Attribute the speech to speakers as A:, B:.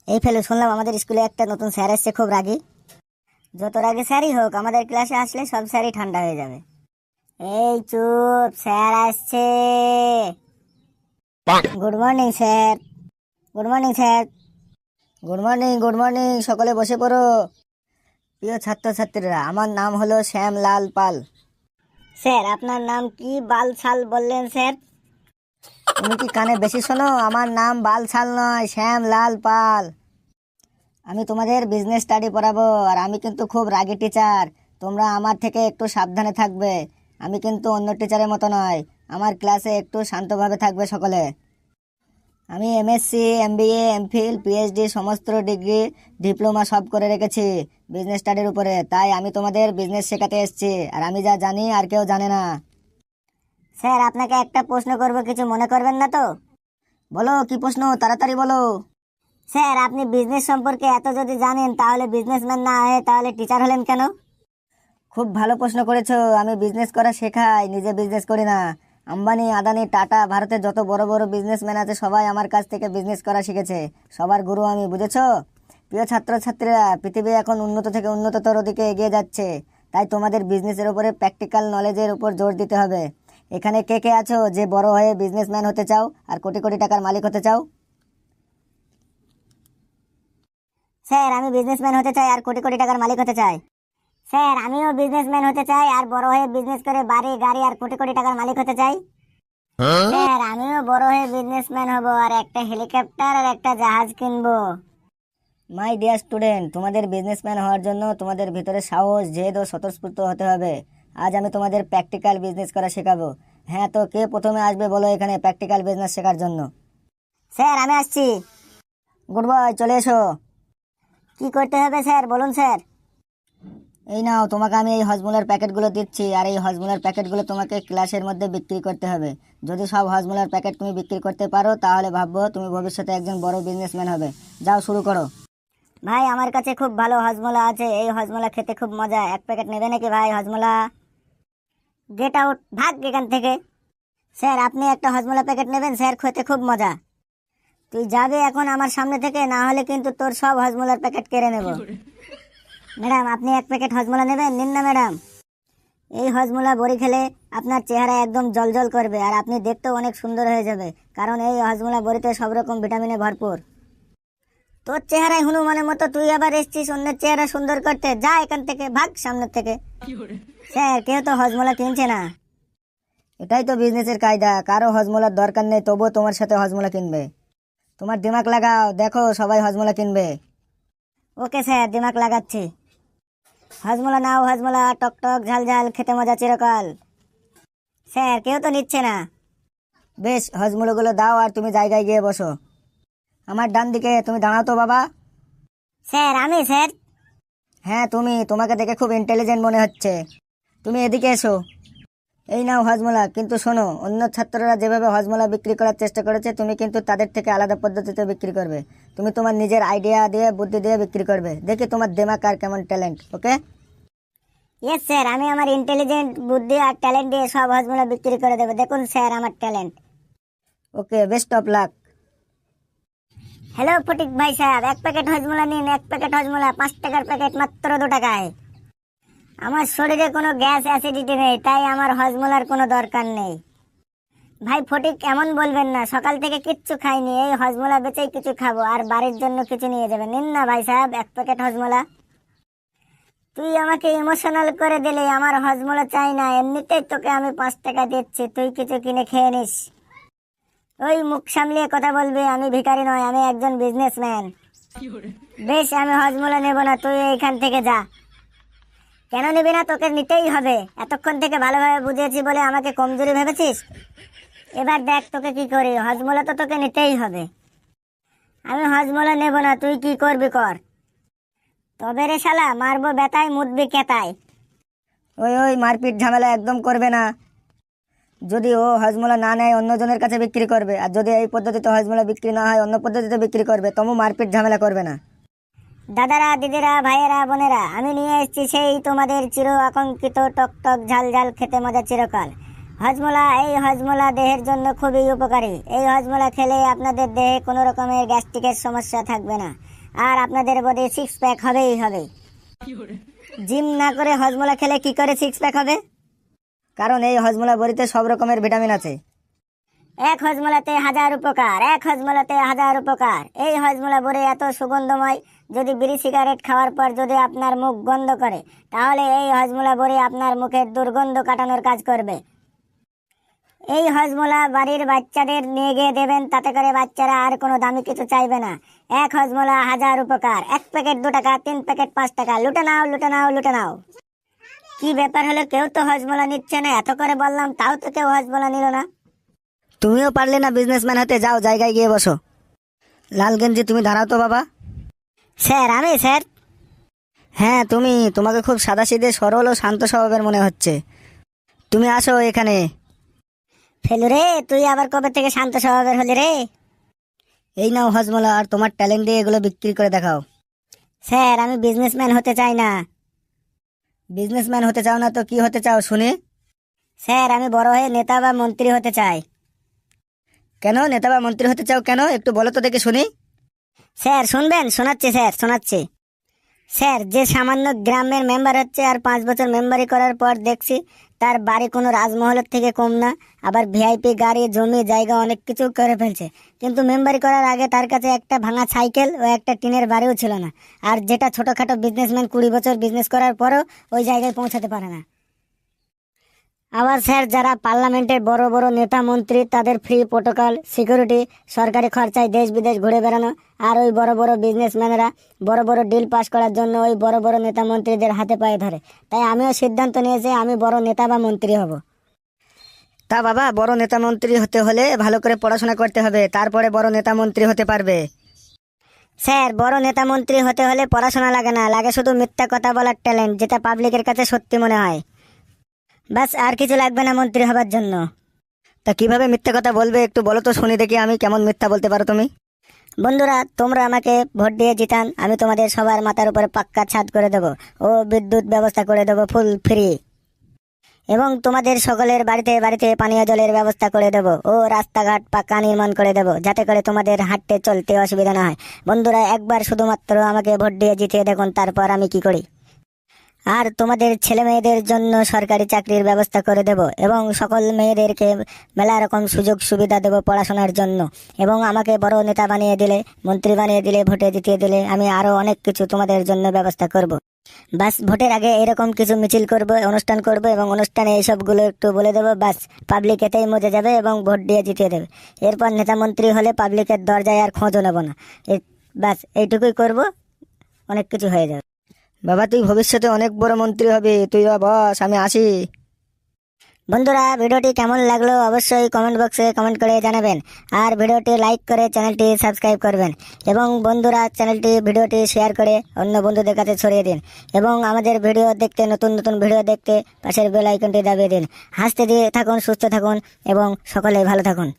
A: এই ফেলু, শুনলাম আমাদের স্কুলে একটা নতুন স্যার এসছে, খুব রাগী। যত রাগী স্যারই হোক, আমাদের ক্লাসে আসলে সব স্যারই ঠান্ডা হয়ে যাবে। এই চুপ, স্যার আসছে। Good morning sir. Good morning sir. Good morning, good morning, সকলে বসে পড়ো। প্রিয় ছাত্রছাত্রীরা, আমার নাম হলো শ্যামলাল পাল। স্যার, আপনার নাম কি বালছাল বললেন স্যার? তুমি কি কানে বেশি শোনো? আমার নাম বালছাল নয়, শ্যামলাল পাল। আমি তোমাদের বিজনেস স্টাডি পড়াবো, আর আমি কিন্তু খুব রাগী টিচার। তোমরা আমার থেকে একটু সাবধানে থাকবে। আমি কিন্তু অন্য টিচারের মতো নয়। আমার ক্লাসে একটু শান্তভাবে থাকবে সকলে। আমি এমএসসি, এমবিএ, এমফিল, পিএইচডি সমস্ত ডিগ্রি, ডিপ্লোমা সব করে রেখেছি বিজনেস স্টাডির উপরে। তাই আমি তোমাদের বিজনেস শেখাতে এসেছি, আর আমি যা জানি আর কেউ জানে না। স্যার, আপনাকে একটা প্রশ্ন করব, কিছু মনে করবেন না তো? বলো, কি প্রশ্ন, তাড়াতাড়ি বলো। স্যার, আপনি বিজনেস সম্পর্কে এত যদি জানেন, তাহলে বিজনেসম্যান না হয়ে তাহলে টিচার হলেন কেন? খুব ভালো প্রশ্ন করেছো। আমি বিজনেস করা শেখাই, নিজে বিজনেস করি না। আম্বানি, আদানি, টাটা, ভারতের যত বড় বড় বিজনেসম্যান আছে সবাই আমার কাছ থেকে বিজনেস করা শিখেছে। সবার গুরু আমি, বুঝেছো? প্রিয় ছাত্রছাত্রীরা, পৃথিবী এখন উন্নত থেকে উন্নততর দিকে এগিয়ে যাচ্ছে। তাই তোমাদের বিজনেসের উপরে প্র্যাকটিক্যাল নলেজের উপর জোর দিতে হবে। এখানে কে কে আছো যে বড় হয়ে বিজনেসম্যান হতে চাও আর কোটি কোটি টাকার মালিক হতে চাও? স্যার, আমি বিজনেসম্যান হতে চাই আর কোটি কোটি টাকার মালিক হতে চাই। স্যার, আমিও বিজনেসম্যান হতে চাই আর বড় হয়ে বিজনেস করে বাড়ি গাড়ি আর কোটি কোটি টাকার মালিক হতে চাই। স্যার, আমিও বড় হয়ে বিজনেসম্যান হব আর একটা হেলিকপ্টার আর একটা জাহাজ কিনবো। মাই ডিয়ার স্টুডেন্ট, তোমাদের বিজনেসম্যান হওয়ার জন্য তোমাদের ভিতরে সাহস, জেদ ও স্বতঃস্ফূর্ত হতে হবে। আজ আমি তোমাদের প্র্যাকটিক্যাল বিজনেস করা শেখাবো। হ্যাঁ, তো কে প্রথমে আসবে বলো এখানে প্র্যাকটিক্যাল বিজনেস শেখার জন্য? স্যার, আমি আসছি। গুড বয়, চলে এসো। কি করতে হবে স্যার, বলুন স্যার। এই নাও, তোমাকে আমি এই হজমোলার প্যাকেটগুলো দিচ্ছি, আর এই হজমোলার প্যাকেটগুলো তোমাকে ক্লাসের মধ্যে বিক্রি করতে হবে। যদি সব হজমোলার প্যাকেট তুমি বিক্রি করতে পারো, তাহলে ভাববো তুমি ভবিষ্যতে একজন বড় বিজনেসম্যান হবে। যাও, শুরু করো। ভাই, আমার কাছে খুব ভালো হজমোলা আছে। এই হজমোলা খেতে খুব মজা। এক প্যাকেট নেবে নাকি ভাই হজমোলা? গেট আউট, ভাগ এখান থেকে। স্যার, আপনি একটা হজমোলা প্যাকেট নেবেন স্যার, খেতে খুব মজা। তুই যাবে এখন আমার সামনে থেকে, না হলে কিন্তু তোর সব হজমোলার প্যাকেট কেড়ে নেব। ম্যাডাম, আপনি এক প্যাকেট হজমোলা নেবেন? নিন না ম্যাডাম। এই হজমোলা বড়ি খেলে আপনার চেহারা একদম জলজল করবে, আর আপনি দেখতেও অনেক সুন্দর হয়ে যাবে, কারণ এই হজমোলা বড়িতে সব রকম ভিটামিনে ভরপুর। তোর চেহারায় হনুমানের মতো, তুই আবার এসছিস অন্যের চেহারা সুন্দর করতে? যা এখান থেকে, ভাগ সামনের থেকে। স্যার, কেউ তো হজমোলা কিনছে না। এটাই তো বিজনেসের কায়দা, কারো হজমোলার দরকার নেই, তবুও তোমার সাথে হজমোলা কিনবে। তোমার দিমাগ লাগাও, দেখো সবাই হজমোলা কিনবে। ওকে স্যার, দিমাগ লাগাচ্ছি। হজমোলা নাও, হজমোলা, টক টক ঝাল ঝাল, খেতে মজা চিরকাল। স্যার, কেউ তো নিচ্ছে না। বেশ, হজমোলাগুলো দাও আর তুমি জায়গায় গিয়ে বসো। আমার ডান দিকে, তুমি দাঁড়াও তো বাবা। স্যার, আমি স্যার? হ্যাঁ তুমি, তোমাকে দেখে খুব ইন্টেলিজেন্ট মনে হচ্ছে। তুমি এদিকে এসো। এই নাও হজমোলা, কিন্তু শোনো, অন্য ছাত্ররা যেভাবে হজমোলা বিক্রি করার চেষ্টা করেছে, তুমি কিন্তু তাদের থেকে আলাদা পদ্ধতিতে বিক্রি করবে। তুমি তোমার নিজের আইডিয়া দিয়ে, বুদ্ধি দিয়ে বিক্রি করবে। দেখি তোমার দিমাগ আর কেমন ট্যালেন্ট। ওকে? ইয়েস স্যার, আমি আমার ইন্টেলিজেন্ট বুদ্ধি আর ট্যালেন্ট দিয়ে সব হজমোলা বিক্রি করে দেবো। দেখুন স্যার আমার talent. Okay, best of luck. Hello Phatik ভাই সাহেব, এক প্যাকেট হজমোলা নিন। এক প্যাকেট হজমোলা 5 টাকার প্যাকেট, মাত্র 2 টাকায়। আমার শরীরে কোনো গ্যাস অ্যাসিডিটি নেই, তাই আমার হজমোলার কোনো দরকার নেই। ভাই ফটিক, এমন বলবেন না, সকাল থেকে কিচ্ছু খাইনি, এই হজমোলা বেচেই কিছু খাবো, আর বাড়ির জন্য কিছু নিয়ে যাবেন। নিন না ভাই সাহেব, এক প্যাকেট হজমোলা। তুই আমাকে ইমোশনাল করে দিলে, আমার হজমোলা চাই না, এমনিতেই তোকে আমি 5 টাকা দিচ্ছি, তুই কিছু কিনে খেয়ে নিস। ওই, মুখ সামলিয়ে কথা বলবি, আমি ভিখারি নয়, আমি একজন বিজনেসম্যান। বেশ, আমি হজমোলা নেব না, তুই এইখান থেকে যা। কেন নিবি না? তোকে নিতেই হবে। এতক্ষণ থেকে ভালোভাবে বুঝিয়েছি বলে আমাকে কমজোরি ভেবেছিস? এবার দেখ তোকে কি করি। হজমোলা তো তোকে নিতেই হবে। আমি হজমোলা নেব না, তুই কি করবি কর। তবে রে শালা, মারবো বেতায়, মুদবি কেতায়। ওই ওই, মারপিট ঝামেলা একদম করবে না। যদি ও হজমোলা না নেয়, অন্যজনের কাছে বিক্রি করবে, আর যদি এই পদ্ধতিতে হজমোলা বিক্রি না হয়, অন্য পদ্ধতিতে বিক্রি করবে। তবু মারপিট ঝামেলা করবে না। দাদারা, দিদিরা, ভাইয়েরা, বোনেরা, আমি নিয়ে এসেছি সেই তোমাদের চির আকাঙ্ক্ষিত টক টক ঝাল ঝাল, খেতে মজা চিরকাল হজমোলা। এই হজমোলা দেহের জন্য খুবই উপকারী। এই হজমোলা খেলে আপনাদের দেহে কোনো রকমের গ্যাস্ট্রিকের সমস্যা থাকবে না। আর আপনাদের বডি সিক্স প্যাক হবেই হবে। জিম না করে হজমোলা খেলে কি করে সিক্স প্যাক হবে?
B: কারণ এই হজমোলা বড়িতে সব রকমের ভিটামিন আছে।
A: এক হজমোলাতে হাজার উপকার, এক হজমোলাতে হাজার উপকার। এই হজমোলা বড়ি এত সুগন্ধময়, যদি বিড়ি সিগারেট খাওয়ার পর যদি আপনার মুখ গন্ধ করে, তাহলে এই হজমোলা বড়ি আপনার মুখের দুর্গন্ধ কাটানোর কাজ করবে। এই হজমোলা বাড়ির বাচ্চাদের নিয়ে গিয়ে দেবেন, তাতে করে বাচ্চারা আর কোনো দামি কিছু চাইবে না। এক হজমোলা হাজার উপকার। এক প্যাকেট 2 টাকা, 3 প্যাকেট 5 টাকা। লুটে নাও, লুটে নাও, লুটে নাও। কি ব্যাপার হলো, কেউ তো হজমোলা নিচ্ছে না? এত করে বললাম তাও তো কেউ হজমোলা নিল না।
B: তুমিও পারলে না বিজনেসম্যান হতে? যাও জায়গায় গিয়ে বসো। লাল গেঞ্জি তুমি দাঁড়াও তো বাবা।
A: স্যার আমি স্যার?
B: হ্যাঁ তুমি। তোমাকে খুব সাদাসিধে সরল ও শান্ত স্বভাবের মনে হচ্ছে। তুমি আসো এখানে।
A: ফেলু রে, তুই আবার কবে থেকে শান্ত স্বভাবের হলি রে?
B: এই নাও হজমোলা, আর তোমার ট্যালেন্ট দিয়ে এগুলো বিক্রি করে দেখাও।
A: স্যার আমি বিজনেসম্যান হতে চাই না।
B: বিজনেসম্যান হতে চাও না তো কি হতে চাও শুনি?
A: স্যার আমি বড় হয়ে নেতা বা মন্ত্রী হতে চাই।
B: কেন নেতা বা মন্ত্রী হতে চাও কেন, একটু বলো তো দেখে শুনি।
A: স্যার শুনবেন? শোনাচ্ছি স্যার, শোনাচ্ছি। স্যার যে সামান্য গ্রামের মেম্বার হচ্ছে, আর 5 বছর মেম্বারি করার পর দেখছি তার বাড়ি কোনো রাজমহলের থেকে কম না, আবার ভিআইপি গাড়ি জমি জায়গা অনেক কিছু করে ফেলছে, কিন্তু মেম্বারি করার আগে তার কাছে একটা ভাঙা সাইকেল ও একটা টিনের বাড়িও ছিল না। আর যেটা ছোটখাটো বিজনেসম্যান 20 বছর বিজনেস করার পরও ওই জায়গায় পৌঁছাতে পারে না। আবার স্যার যারা পার্লামেন্টের বড় বড় নেতা মন্ত্রী, তাদের ফ্রি প্রোটোকল, সিকিউরিটি, সরকারি খরচায় দেশ বিদেশ ঘুরে বেড়ানো। আর ওই বড় বড় বিজনেসম্যানরা বড় বড় ডিল পাস করার জন্য ওই বড় বড় নেতা মন্ত্রীদের হাতে পায়ে ধরে। তাই আমিও সিদ্ধান্ত নিয়েছি আমি বড় নেতা বা মন্ত্রী হব।
B: তা বাবা, বড় নেতা মন্ত্রী হতে হলে ভালো করে পড়াশোনা করতে হবে, তারপরে বড় নেতা মন্ত্রী হতে পারবে।
A: স্যার বড় নেতা মন্ত্রী হতে হলে পড়াশোনা লাগে না, লাগে শুধু মিথ্যা কথা বলার ট্যালেন্ট, যেটা পাবলিকের কাছে সত্যি মনে হয়। বাস, আর কিছু লাগবে না মন্ত্রী হবার জন্য।
B: তা কিভাবে মিথ্যা কথা বলবে একটু বলো তো শুনি দেখি, আমি কেমন মিথ্যা বলতে পারো তুমি?
A: বন্ধুরা তোমরা আমাকে ভোট দিয়ে জিতান, আমি তোমাদের সবার মাথার উপরে পাক্কা ছাদ করে দেবো ও বিদ্যুৎ ব্যবস্থা করে দেবো ফুল ফ্রি, এবং তোমাদের সকলের বাড়িতে বাড়িতে পানীয় জলের ব্যবস্থা করে দেবো ও রাস্তাঘাট পাকা নির্মাণ করে দেবো, যাতে করে তোমাদের হাঁটতে চলতে অসুবিধা না হয়। বন্ধুরা একবার শুধুমাত্র আমাকে ভোট দিয়ে জিতিয়ে দেখুন, তারপর আমি কি করি। আর তোমাদের ছেলে মেয়েদের জন্য সরকারি চাকরির ব্যবস্থা করে দেব, এবং সকল মেয়েদেরকে মেলা রকম সুযোগ সুবিধা দেব পড়াশোনার জন্য। এবং আমাকে বড় নেতা বানিয়ে দিলে, মন্ত্রী বানিয়ে দিলে, ভোটে জিতিয়ে দিলে আমি আরো অনেক কিছু তোমাদের জন্য ব্যবস্থা করব। বাস ভোটের আগে এরকম কিছু মিছিল করব, অনুষ্ঠান করব, এবং অনুষ্ঠানে এইসবগুলো একটু বলে দেবো। বাস পাবলিক এতেই মজে যাবে এবং ভোট দিয়ে জিতিয়ে দেবে। এরপর নেতা মন্ত্রী হলে পাবলিকের দরজায় আর খোঁজও নেব না। বাস এইটুকুই করব, অনেক কিছু হয়ে যাবে।
B: বাবা তুই ভবিষ্যতে অনেক বড় মন্ত্রী হবে, তুই বস, আমি আসি।
A: বন্ধুরা ভিডিওটি কেমন লাগলো অবশ্যই কমেন্ট বক্সে কমেন্ট করে জানাবেন, আর ভিডিওটি লাইক করে চ্যানেলটি সাবস্ক্রাইব করবেন, এবং বন্ধুরা ভিডিওটি শেয়ার করে অন্য বন্ধুদের কাছে ছড়িয়ে দিন, এবং আমাদের ভিডিও দেখতে, নতুন নতুন ভিডিও দেখতে পাশের বেল আইকনটি দাবিয়ে দিন। হাসতে দিয়ে থাকুন, সুস্থ থাকুন, এবং সকলে ভালো থাকুন।